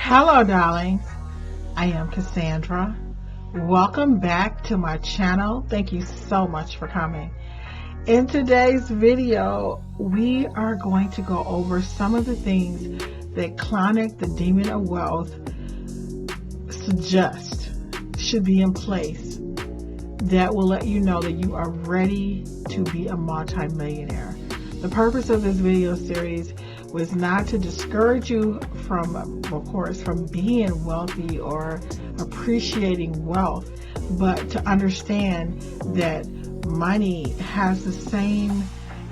Hello, darlings. I am Cassandra. Welcome back to my channel. Thank you so much for coming. In today's video, we are going to go over some of the things that Clonic, the demon of wealth, suggests should be in place that will let you know that you are ready to be a multi-millionaire. The purpose of this video series was not to discourage you from, of course, from being wealthy or appreciating wealth, but to understand that money has the same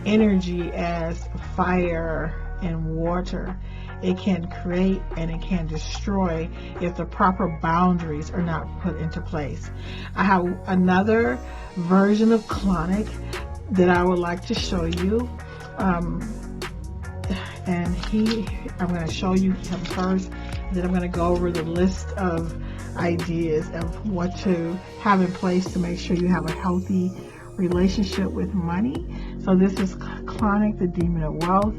energy as fire and water. It can create and it can destroy if the proper boundaries are not put into place. I have another version of Clonic that I would like to show you. I'm going to show you him first, then I'm going to go over the list of ideas of what to have in place to make sure you have a healthy relationship with money. So this is Clonic, the demon of wealth.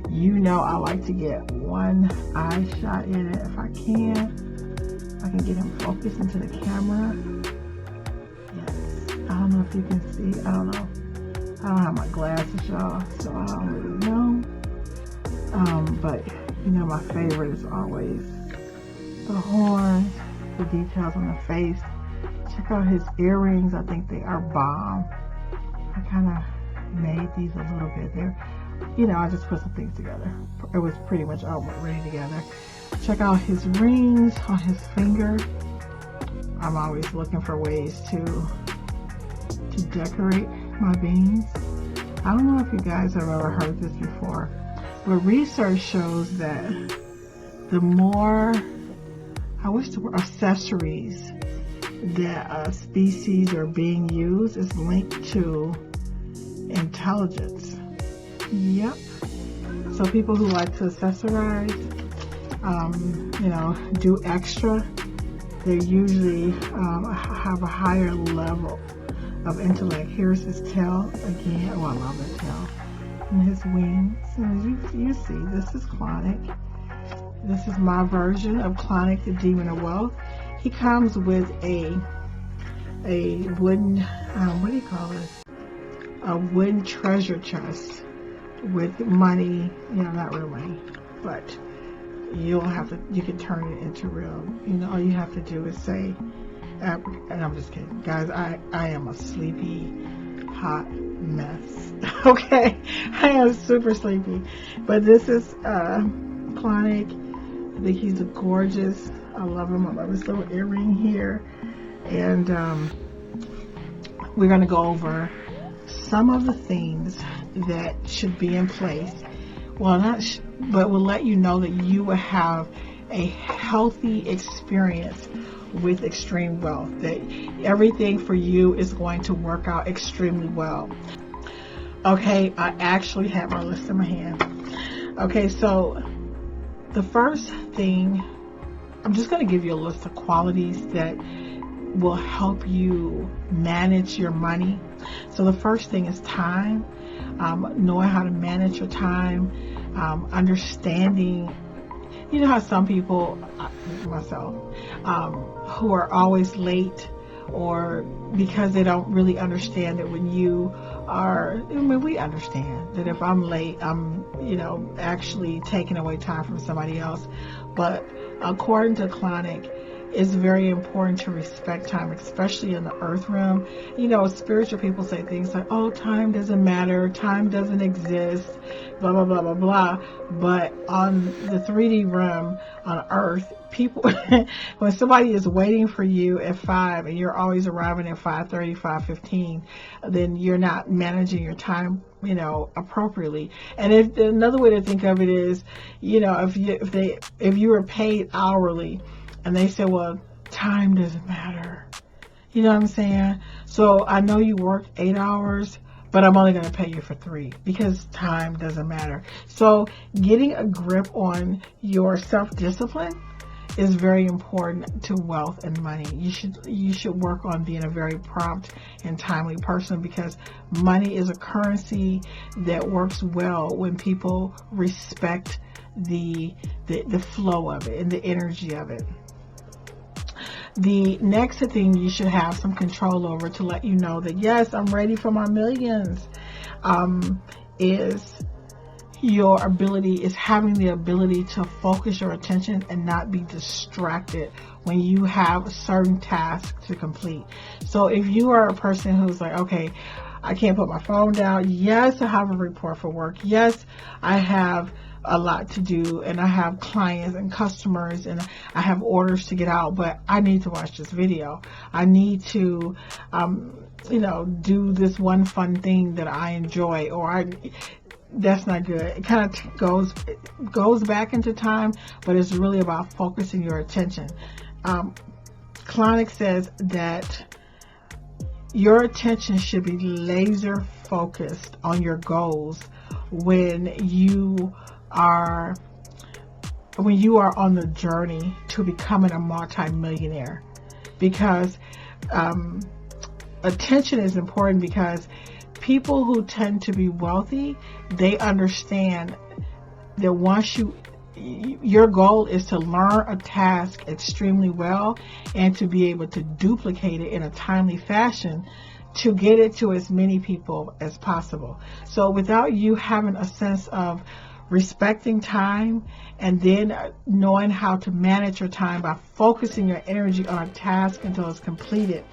You know I like to get one eye shot in it if I can. I can get him focused into the camera. Yes. I don't know if you can see. I don't know. I don't have my glasses, y'all, so I don't really know. But you know, my favorite is always the horns, the details on the face. Check out his earrings. I think they are bomb. I kind of made these a little bit there. You know, I just put some things together. It was pretty much all ready together. Check out his rings on his finger. I'm always looking for ways to decorate my beans. I don't know if you guys have ever heard this before, but research shows that the more, I wish the word accessories that a species are being used is linked to intelligence. Yep. So people who like to accessorize, you know, do extra, they usually have a higher level of intellect. Here's his tail again. Oh, I love the tail. And his wings. And as you see, this is Clonic. This is my version of Clonic, the demon of wealth. He comes with a wooden, what do you call it? A wooden treasure chest with money. You know, not real money, but you can turn it into real. You know, all you have to do is say, and I'm just kidding, guys. I am a sleepy, hot mess. Okay, I am super sleepy. But this is Clonic. I think he's gorgeous. I love him. I love his little earring here, and we're gonna go over some of the things that should be in place. Well, but will let you know that you will have a healthy experience with extreme wealth, that everything for you is going to work out extremely well. Okay, I actually have my list in my hand. Okay, so the first thing, I'm just going to give you a list of qualities that will help you manage your money. So the first thing is time, knowing how to manage your time, understanding. You know how some people, myself, who are always late, or because they don't really understand that when you are, I mean, we understand that if I'm late, I'm, you know, actually taking away time from somebody else. But according to Clonic, it's very important to respect time, especially in the earth realm. You know, spiritual people say things like, oh, time doesn't matter, time doesn't exist, blah, blah, blah, blah, blah. But on the 3D realm, on earth, people, when somebody is waiting for you at 5 and you're always arriving at 5:30, 5:15, then you're not managing your time, you know, appropriately. And another way to think of it is, you know, if you were paid hourly, and they say, well, time doesn't matter. You know what I'm saying? So I know you work 8 hours, but I'm only going to pay you for 3 because time doesn't matter. So getting a grip on your self-discipline is very important to wealth and money. You should work on being a very prompt and timely person, because money is a currency that works well when people respect the flow of it and the energy of it. The next thing you should have some control over to let you know that, yes, I'm ready for my millions, is your ability, is having the ability to focus your attention and not be distracted when you have certain tasks to complete. So if you are a person who's like, okay, I can't put my phone down. Yes, I have a report for work. Yes, I have a lot to do, and I have clients and customers, and I have orders to get out, but I need to watch this video. I need to, do this one fun thing that I enjoy, that's not good. It kind of goes back into time, but it's really about focusing your attention. Clonic says that your attention should be laser focused on your goals when you are on the journey to becoming a multi-millionaire, because attention is important, because people who tend to be wealthy, they understand that once your goal is to learn a task extremely well and to be able to duplicate it in a timely fashion to get it to as many people as possible. So without you having a sense of respecting time and then knowing how to manage your time by focusing your energy on a task until it's completed,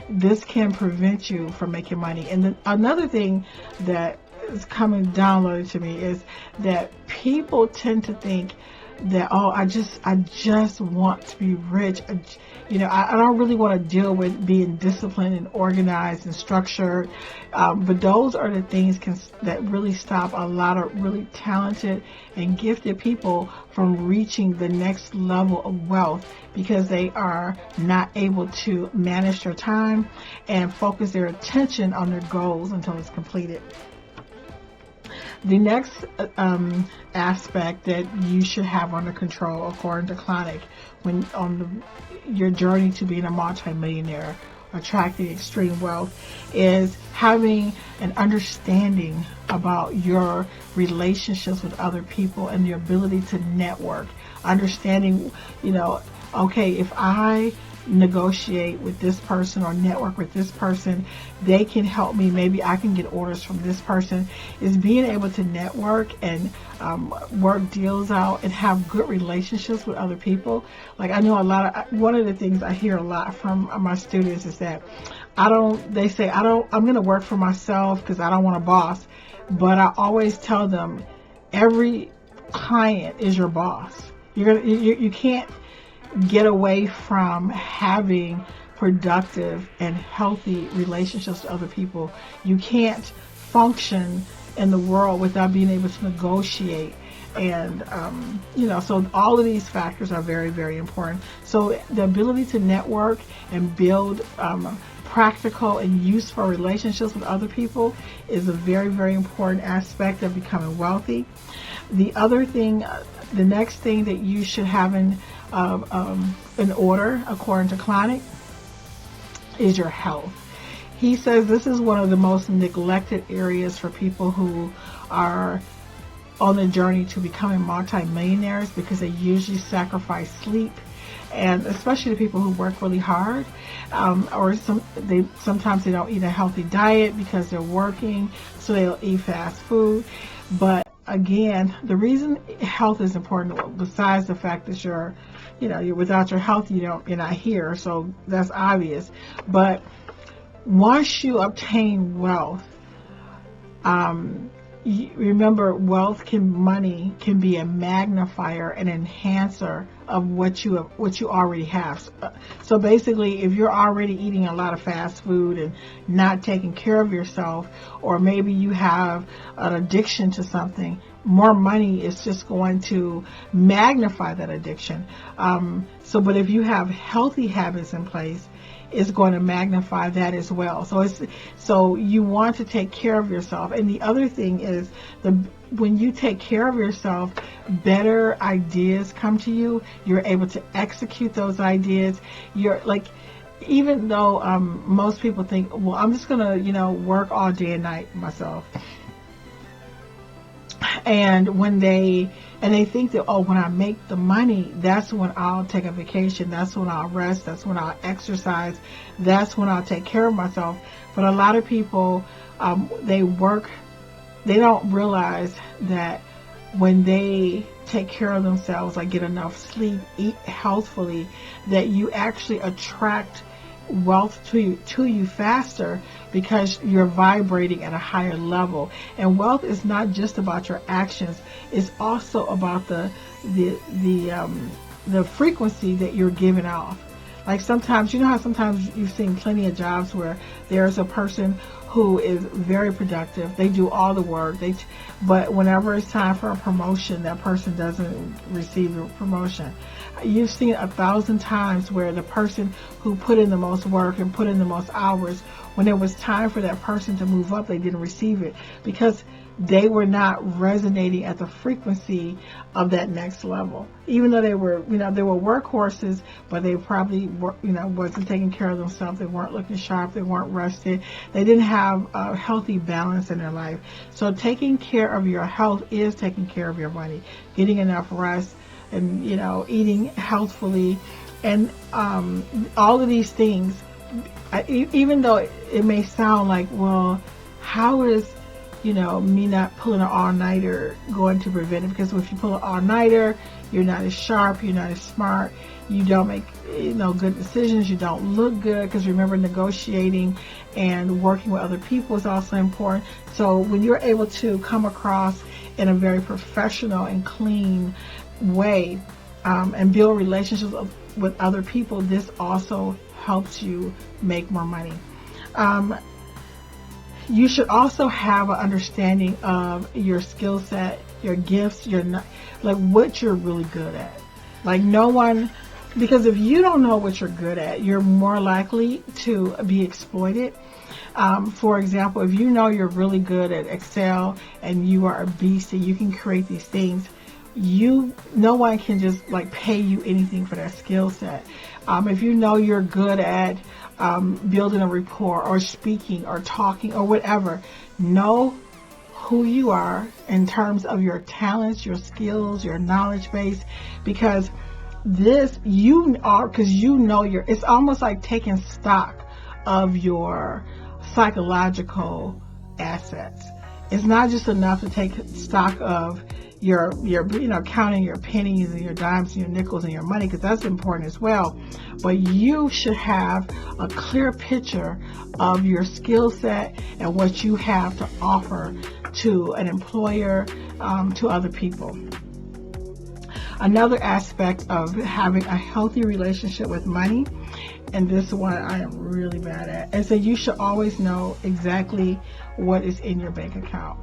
this can prevent you from making money. And then another thing that is coming downloaded to me is that people tend to think that, oh, I just want to be rich. I don't really want to deal with being disciplined and organized and structured. But those are the things that really stop a lot of really talented and gifted people from reaching the next level of wealth, because they are not able to manage their time and focus their attention on their goals until it's completed. The next aspect that you should have under control, according to Clonic, when on your journey to being a multi-millionaire, attracting extreme wealth, is having an understanding about your relationships with other people and the ability to network. Understanding, okay, if I negotiate with this person or network with this person, they can help me. Maybe I can get orders from this person. Is being able to network and work deals out and have good relationships with other people. Like, I know one of the things I hear a lot from my students is that I'm going to work for myself because I don't want a boss. But I always tell them, every client is your boss. You can't get away from having productive and healthy relationships with other people. You can't function in the world without being able to negotiate. And, so all of these factors are very, very important. So the ability to network and build practical and useful relationships with other people is a very, very important aspect of becoming wealthy. The other thing, the next thing that you should have in order, according to Clonic, is your health. He says this is one of the most neglected areas for people who are on the journey to becoming multi-millionaires, because they usually sacrifice sleep, and especially the people who work really hard, sometimes they don't eat a healthy diet because they're working, so they'll eat fast food. But again, the reason health is important, besides the fact that you're without your health, you're not here, so that's obvious. But once you obtain wealth, remember, money can be a magnifier and enhancer of what you already have. So basically, if you're already eating a lot of fast food and not taking care of yourself, or maybe you have an addiction to something, more money is just going to magnify that addiction. But if you have healthy habits in place, it's going to magnify that as well. So you want to take care of yourself. And the other thing is, when you take care of yourself, better ideas come to you. You're able to execute those ideas. You're like, even though most people think, well, I'm just going to, work all day and night myself. And when they And they think that, oh, when I make the money, that's when I'll take a vacation, that's when I'll rest, that's when I'll exercise, that's when I'll take care of myself. But a lot of people, they don't realize that when they take care of themselves, like get enough sleep, eat healthfully, that you actually attract wealth to you faster, because you're vibrating at a higher level. And wealth is not just about your actions, it's also about the frequency that you're giving off. Like sometimes, you know how sometimes you've seen plenty of jobs where there's a person who is very productive, they do all the work, but whenever it's time for a promotion, that person doesn't receive the promotion. You've seen 1,000 times where the person who put in the most work and put in the most hours, when it was time for that person to move up, they didn't receive it, because they were not resonating at the frequency of that next level. Even though they were, they were workhorses, but they probably were, wasn't taking care of themselves. They weren't looking sharp. They weren't rested. They didn't have a healthy balance in their life. So taking care of your health is taking care of your money. Getting enough rest and, eating healthfully, and all of these things, even though it may sound like, well, how is me not pulling an all-nighter going to prevent it? Because if you pull an all-nighter, you're not as sharp, you're not as smart, you don't make good decisions, you don't look good, because remember, negotiating and working with other people is also important. So when you're able to come across in a very professional and clean way, and build relationships with other people, this also helps you make more money. You should also have an understanding of your skill set, your gifts, what you're really good at. Like because if you don't know what you're good at, you're more likely to be exploited. For example, if you know you're really good at Excel and you are a beast and you can create these things, no one can just pay you anything for that skill set. If you know you're good at building a rapport or speaking or talking or whatever, know who you are in terms of your talents, your skills, your knowledge base, because it's almost like taking stock of your psychological assets. It's not just enough to take stock of your counting your pennies and your dimes and your nickels and your money, because that's important as well. But you should have a clear picture of your skill set and what you have to offer to an employer, to other people. Another aspect of having a healthy relationship with money, and this one I am really bad at, is that you should always know exactly what is in your bank account.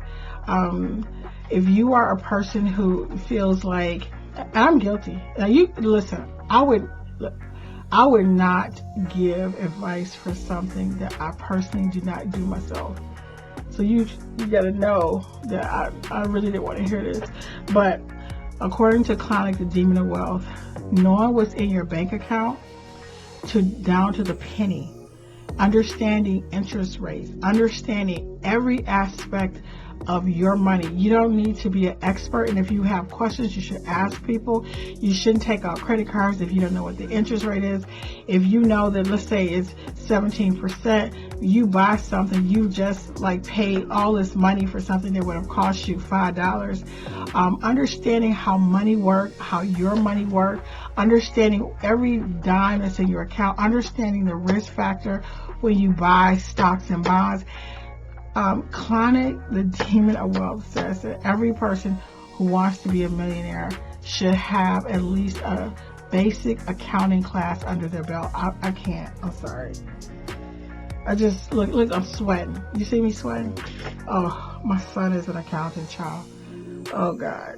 If you are a person who feels like, I'm guilty. Now you listen, I would not give advice for something that I personally do not do myself. So you got to know that I really didn't want to hear this. But according to Clonic, the Demon of Wealth, knowing what's in your bank account down to the penny, understanding interest rates, understanding every aspect of your money. You don't need to be an expert, and if you have questions, you should ask people. You shouldn't take out credit cards if you don't know what the interest rate is. If you know that, let's say it's 17%, you buy something, you just paid all this money for something that would have cost you $5. Understanding how money works, how your money works, understanding every dime that's in your account, understanding the risk factor when you buy stocks and bonds. Clonic, the Demon of Wealth, says that every person who wants to be a millionaire should have at least a basic accounting class under their belt. I can't. I'm sorry. I just look. I'm sweating. You see me sweating? Oh, my son is an accountant, child. Oh God,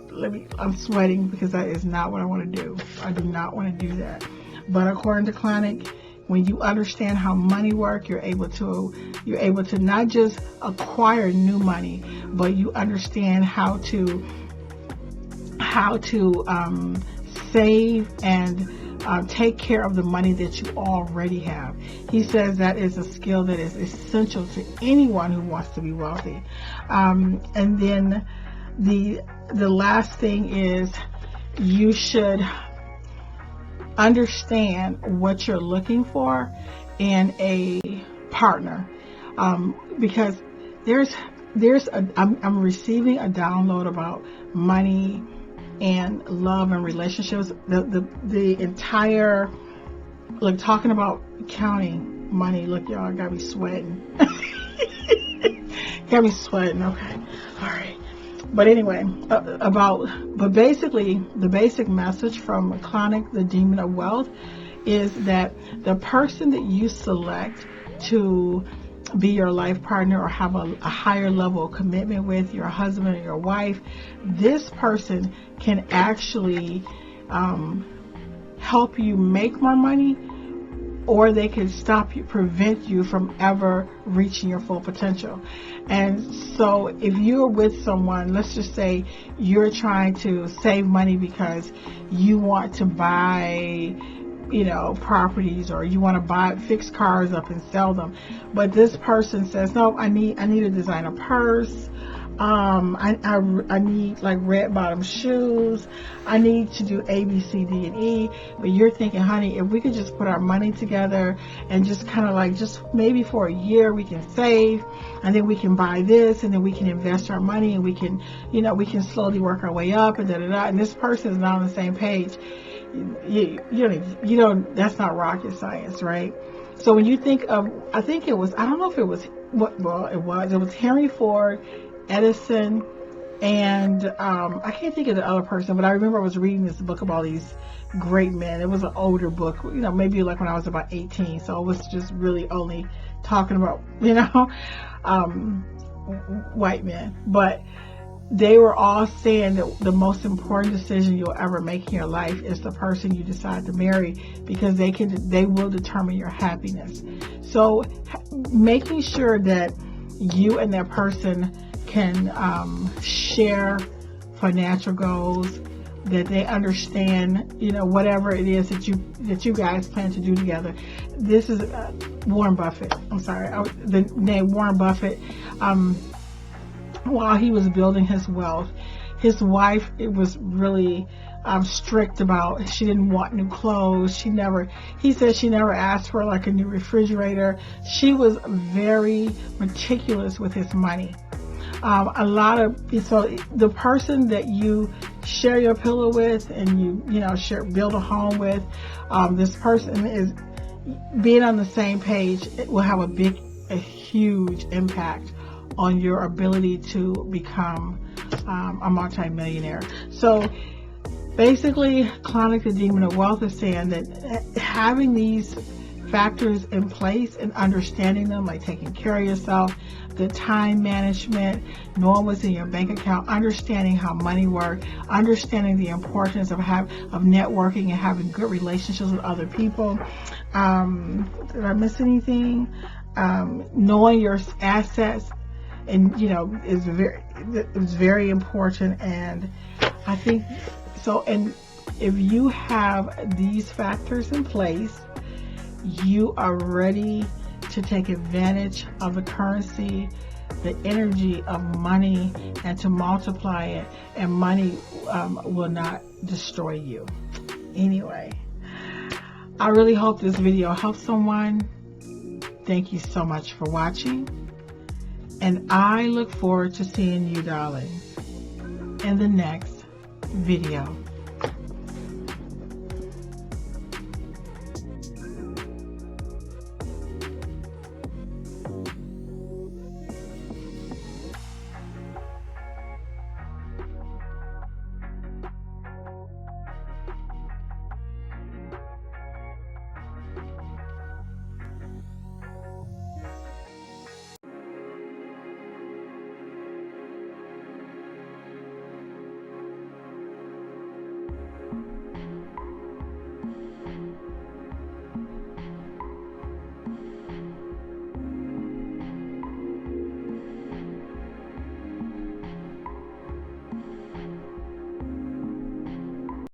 I'm sweating because that is not what I want to do. I do not want to do that. But according to Clonic, when you understand how money works, you're able to not just acquire new money, but you understand how to save and take care of the money that you already have. He says that is a skill that is essential to anyone who wants to be wealthy. And then the last thing is you should understand what you're looking for in a partner, because I'm receiving a download about money and love and relationships. The entire, like, talking about counting money. Look, y'all, I gotta be sweating. Gotta be sweating. Okay, all right. But anyway, but basically, the basic message from Clonic, the Demon of Wealth, is that the person that you select to be your life partner or have a higher level of commitment with, your husband or your wife, this person can actually help you make more money, or they can prevent you from ever reaching your full potential. And so if you're with someone, let's just say you're trying to save money because you want to buy, properties, or you want to fix cars up and sell them, but this person says, no, I need a designer purse, I need like red bottom shoes, I need to do A, B, C, D, and E. But you're thinking, honey, if we could just put our money together and just kind of like, just maybe for a year we can save, and then we can buy this, and then we can invest our money, and we can, we can slowly work our way up, and and this person is not on the same page. You don't, that's not rocket science, right? So when you think of, I don't know if it was, it was Henry Ford, Edison, and I can't think of the other person, but I remember I was reading this book about these great men. It was an older book, maybe like when I was about 18, so it was just really only talking about, white men. But they were all saying that the most important decision you'll ever make in your life is the person you decide to marry, because they will determine your happiness. So making sure that you and that person can share financial goals, that they understand, whatever it is that you guys plan to do together. This is Warren Buffett. I'm sorry, the name Warren Buffett. While he was building his wealth, his wife, it was really strict about, she didn't want new clothes. He said she never asked for like a new refrigerator. She was very meticulous with his money. So the person that you share your pillow with, and you build a home with, this person is being on the same page. It will have a huge impact on your ability to become a multimillionaire. So basically, Clonic, the Demon of Wealth, is saying that having these factors in place and understanding them, like taking care of yourself, the time management, knowing what's in your bank account, understanding how money works, understanding the importance of networking and having good relationships with other people. Did I miss anything? Knowing your assets, and is very important. And I think so. And if you have these factors in place, you are ready to take advantage of the currency, the energy of money, and to multiply it, and money will not destroy you. Anyway, I really hope this video helps someone. Thank you so much for watching, and I look forward to seeing you, darlings, in the next video.